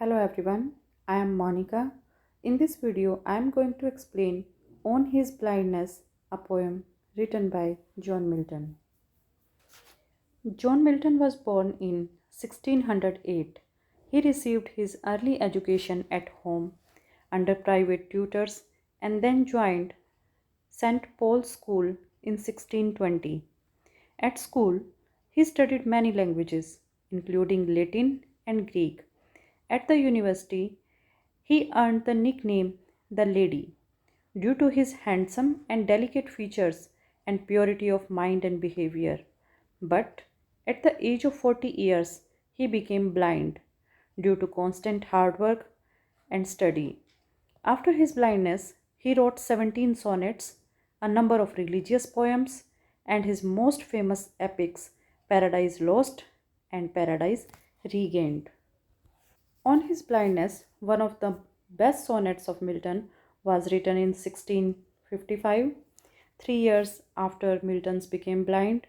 Hello everyone, I am Monica. In this video, I am going to explain On His Blindness, a poem written by John Milton. John Milton was born in 1608. He received his early education at home under private tutors and then joined St. Paul's School in 1620. At school, he studied many languages, including Latin and Greek. At the university, he earned the nickname the Lady due to his handsome and delicate features and purity of mind and behavior. But at the age of 40 years, he became blind due to constant hard work and study. After his blindness, he wrote 17 sonnets, a number of religious poems, and his most famous epics, Paradise Lost and Paradise Regained. On his blindness, one of the best sonnets of Milton was written in 1655, 3 years after Milton became blind.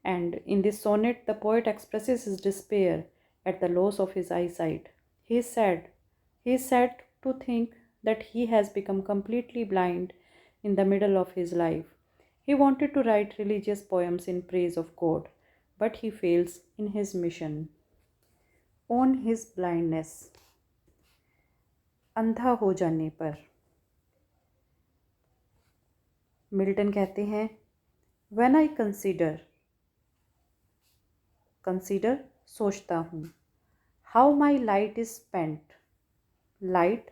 And in this sonnet, the poet expresses his despair at the loss of his eyesight. He is sad. He is sad to think that he has become completely blind in the middle of his life. He wanted to write religious poems in praise of God, but he fails in his mission. On his blindness, अंधा हो जाने पर Milton कहते हैं When I consider सोचता हूँ How my light is spent. Light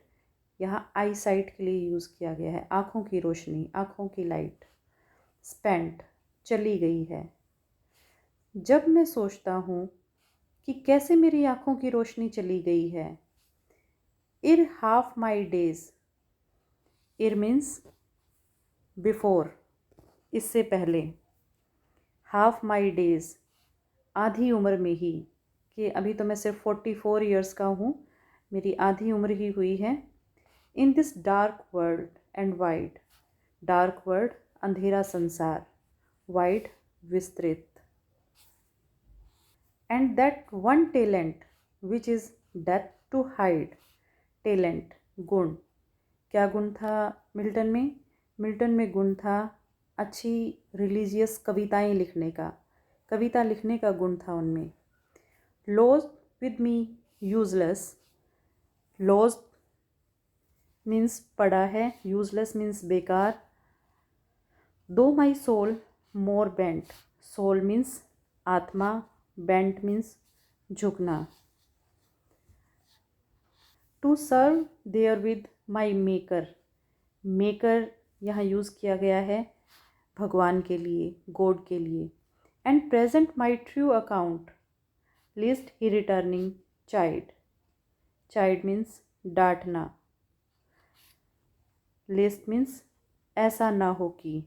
यहाँ आई site के लिए यूज़ किया गया है, आँखों की रोशनी, आँखों की लाइट. स्पेंट चली गई है. जब मैं सोचता हूँ कि कैसे मेरी आँखों की रोशनी चली गई है. Ere half my days. Ere means before, इससे पहले. हाफ माई डेज आधी उम्र में ही, कि अभी तो मैं सिर्फ 44 ईयर्स का हूँ, मेरी आधी उम्र ही हुई है. In this dark world and wide. Dark world अंधेरा संसार, वाइड विस्तृत. And that one talent which is death to hide. Talent गुण. क्या गुण था मिल्टन में? मिल्टन में गुण था अच्छी रिलीजियस कविताएं लिखने का, कविता लिखने का गुण था उनमें. Lost with me useless. Lost means पड़ा है, यूजलेस मीन्स बेकार. Though my soul more bent. Soul means आत्मा, बेंट मीन्स झुकना. To serve there with my maker. Maker यहाँ यूज़ किया गया है भगवान के लिए, गॉड के लिए. And present my true account lest he returning chide. Chide means डांटना. लिस्ट मीन्स ऐसा ना हो कि.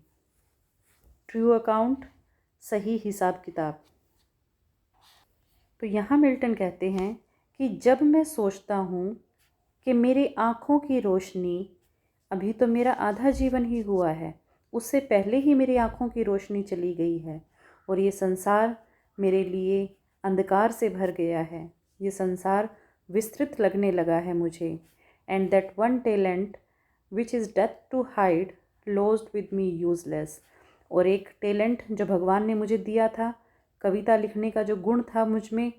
ट्रू अकाउंट सही हिसाब किताब. तो यहाँ मिल्टन कहते हैं कि जब मैं सोचता हूँ कि मेरी आँखों की रोशनी, अभी तो मेरा आधा जीवन ही हुआ है, उससे पहले ही मेरी आँखों की रोशनी चली गई है और ये संसार मेरे लिए अंधकार से भर गया है. ये संसार विस्तृत लगने लगा है मुझे. And that one talent which is death to hide lost with me useless. और एक टैलेंट जो भगवान ने मुझे दिया था, कविता लिखने का जो गुण था मुझ में,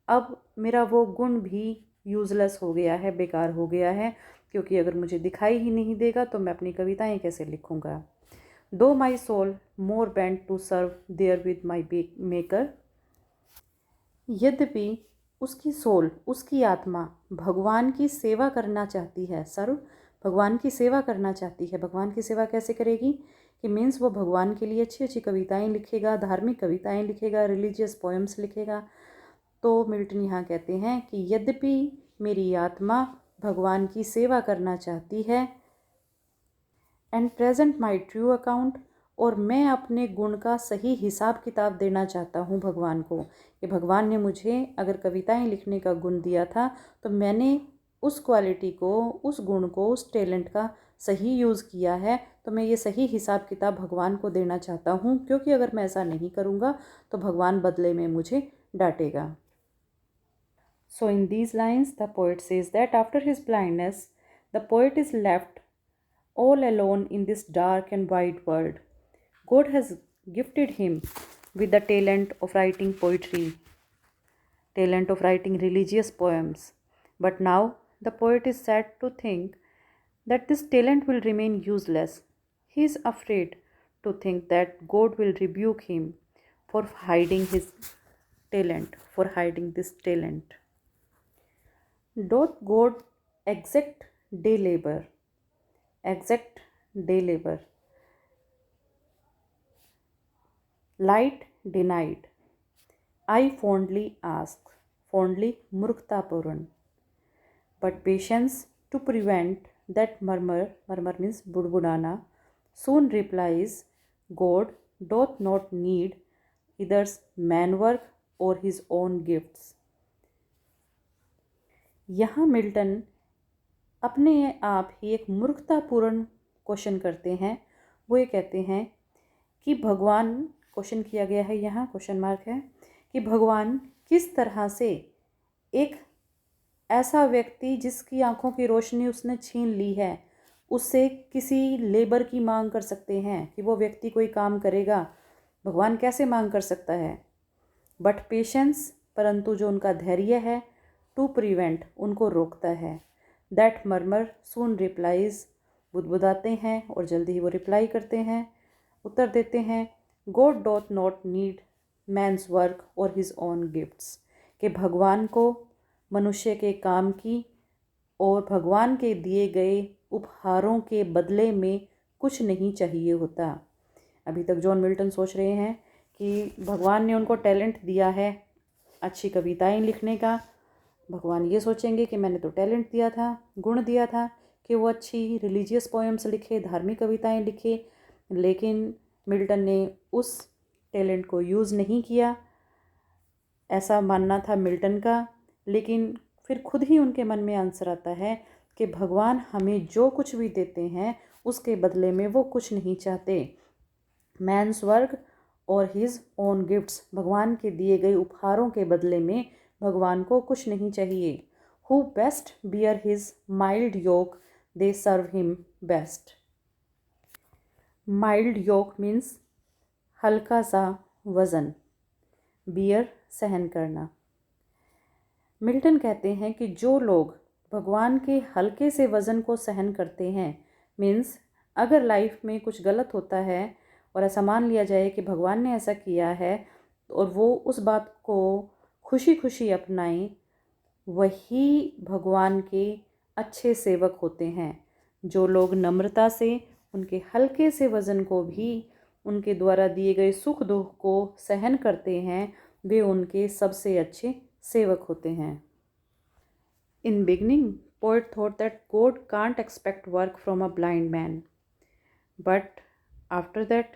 अब मेरा वो गुण भी यूज़लेस हो गया है, बेकार हो गया है, क्योंकि अगर मुझे दिखाई ही नहीं देगा तो मैं अपनी कविताएं कैसे लिखूँगा. Though my soul more bent to serve there with my maker. यद्यपि उसकी सोल, उसकी आत्मा भगवान की सेवा करना चाहती है, सर्व भगवान की सेवा करना चाहती है. भगवान की सेवा कैसे करेगी? कि मीन्स वो भगवान के लिए अच्छी अच्छी कविताएं लिखेगा, धार्मिक कविताएं लिखेगा, रिलीजियस पोएम्स लिखेगा. तो मिल्टन यहाँ कहते हैं कि यद्यपि मेरी आत्मा भगवान की सेवा करना चाहती है. And present my true account. और मैं अपने गुण का सही हिसाब किताब देना चाहता हूँ भगवान को, कि भगवान ने मुझे अगर कविताएं लिखने का गुण दिया था तो मैंने उस क्वालिटी को, उस गुण को, उस टैलेंट का सही यूज़ किया है, तो मैं ये सही हिसाब किताब भगवान को देना चाहता हूँ, क्योंकि अगर मैं ऐसा नहीं करूँगा तो भगवान बदले में मुझे डांटेगा. So, in these lines, the poet says that after his blindness, the poet is left all alone in this dark and wide world. God has gifted him with the talent of writing poetry, talent of writing religious poems. But now the poet is sad to think that this talent will remain useless. He is afraid to think that God will rebuke him for hiding his talent, for hiding this talent. Doth God exact day labor, exact day labor, light denied? I fondly ask, fondly murktapuran, but patience to prevent that murmur, murmur means budbudana, soon replies, God doth not need either man work or his own gifts. यहाँ Milton अपने आप ही एक मूर्खतापूर्ण question करते हैं। वो ये कहते हैं कि भगवान, क्वेश्चन किया गया है यहाँ, क्वेश्चन मार्क है, कि भगवान किस तरह से एक ऐसा व्यक्ति जिसकी आंखों की रोशनी उसने छीन ली है, उससे किसी लेबर की मांग कर सकते हैं कि वो व्यक्ति कोई काम करेगा। भगवान कैसे मांग कर सकता है? बट पेशेंस, परंतु जो उनका धैर्य है, टू प्रिवेंट, उनको रोकता है। दैट मर्मर सून रिप्लाइज, बुदबुदाते हैं और जल्दी ही वो रिप्लाई करते हैं, उत्तर देते हैं, God doth not need man's work or his own gifts, कि भगवान को मनुष्य के काम की और भगवान के दिए गए उपहारों के बदले में कुछ नहीं चाहिए होता। अभी तक जॉन मिल्टन सोच रहे हैं कि भगवान ने उनको टैलेंट दिया है अच्छी कविताएं लिखने का। भगवान ये सोचेंगे कि मैंने तो टैलेंट दिया था, गुण दिया था कि वो अच्छी रिलीजियस पोएम्स लिखे, धार्मिक कविताएं लिखे, लेकिन मिल्टन ने उस टैलेंट को यूज़ नहीं किया, ऐसा मानना था मिल्टन का। लेकिन फिर खुद ही उनके मन में आंसर आता है कि भगवान हमें जो कुछ भी देते हैं उसके बदले में वो कुछ नहीं चाहते। Men's work or his own gifts, भगवान के दिए गए उपहारों के बदले में भगवान को कुछ नहीं चाहिए। Who best bear his mild yoke, they serve him best. Mild yoke means हल्का सा वज़न, बियर सहन करना। मिल्टन कहते हैं कि जो लोग भगवान के हल्के से वज़न को सहन करते हैं, मीन्स अगर लाइफ में कुछ गलत होता है और ऐसा मान लिया जाए कि भगवान ने ऐसा किया है और वो उस बात को खुशी खुशी अपनाएं, वही भगवान के अच्छे सेवक होते हैं। जो लोग नम्रता से उनके हल्के से वज़न को भी, उनके द्वारा दिए गए सुख दुख को सहन करते हैं, वे उनके सबसे अच्छे सेवक होते हैं। In beginning, poet thought that God can't expect work from a blind man, but after that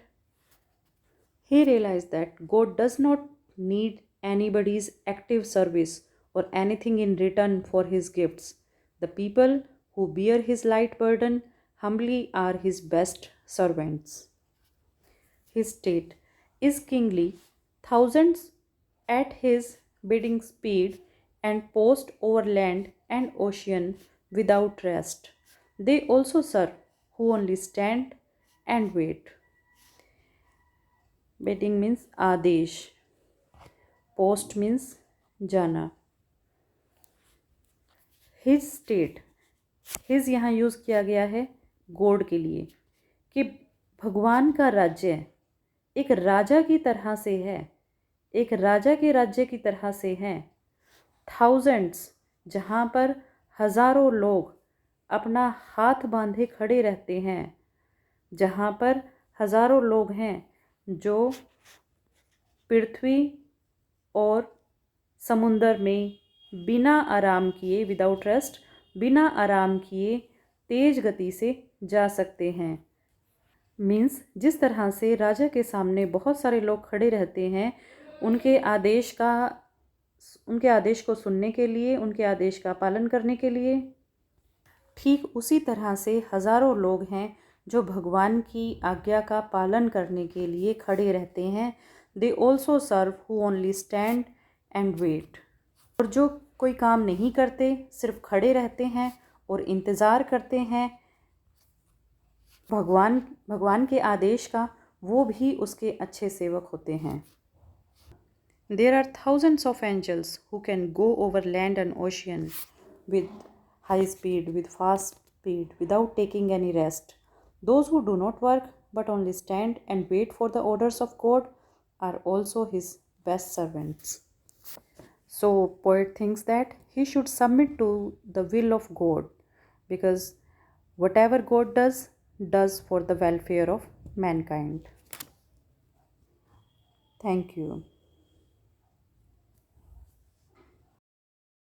he realized that God does not need anybody's active service or anything in return for his gifts. The people who bear his light burden humbly are his best servants. His state is kingly, thousands at his bidding speed and post over land and ocean without rest. They also serve who only stand and wait. Bidding means आदेश, post means जाना। His state, his यहाँ use किया गया है God के लिए, कि भगवान का राज्य एक राजा की तरह से है, एक राजा के राज्य की तरह से है। थाउजेंड्स, जहाँ पर हज़ारों लोग अपना हाथ बांधे खड़े रहते हैं, जहाँ पर हज़ारों लोग हैं जो पृथ्वी और समुंदर में बिना आराम किए, विदाउट रेस्ट, बिना आराम किए तेज गति से जा सकते हैं। मीन्स जिस तरह से राजा के सामने बहुत सारे लोग खड़े रहते हैं उनके आदेश को सुनने के लिए, उनके आदेश का पालन करने के लिए, ठीक उसी तरह से हज़ारों लोग हैं जो भगवान की आज्ञा का पालन करने के लिए खड़े रहते हैं। They also serve who only stand and wait, और जो कोई काम नहीं करते, सिर्फ खड़े रहते हैं और इंतज़ार करते हैं भगवान भगवान के आदेश का, वो भी उसके अच्छे सेवक होते हैं. There are thousands of angels who can go over land and ocean with high speed, with fast speed, without taking any rest. Those who do not work but only stand and wait for the orders of God are also his best servants. So, poet thinks that he should submit to the will of God, because whatever God does for the welfare of mankind. Thank you.